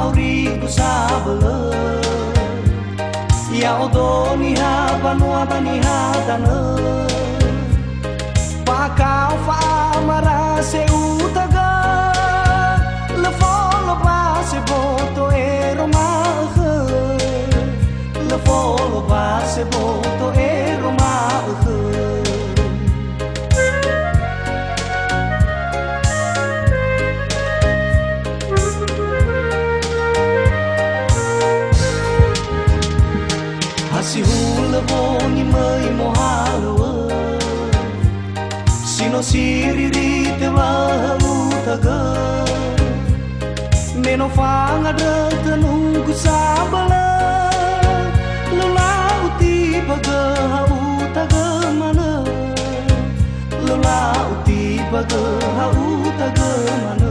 auriku sabele ya odoni ha banua bani ha tane pakau fa mara se utaga le folo ba se boto e roma le folo ba se boto e roma si hula boni mai mohalo sino siriri te la utaga meno fanga de tenunggu sabala lola uti baga utaga mana lola uti baga utaga mana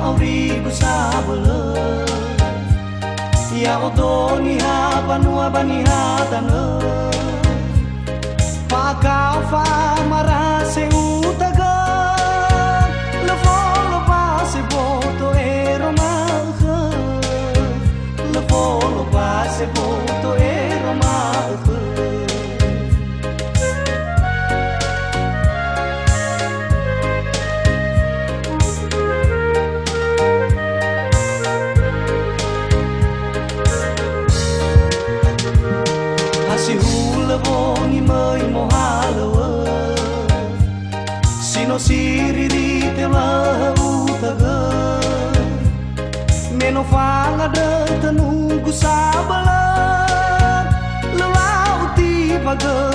auriku sabele ya odoni ha banua bani ha tane pakau fa mara se utaga le folo pa se boto e roma le folo pa se boto e roma si hula boni mai mohalo sino siriri te la utaga meno fanga de tenunggu sabala lola uti baga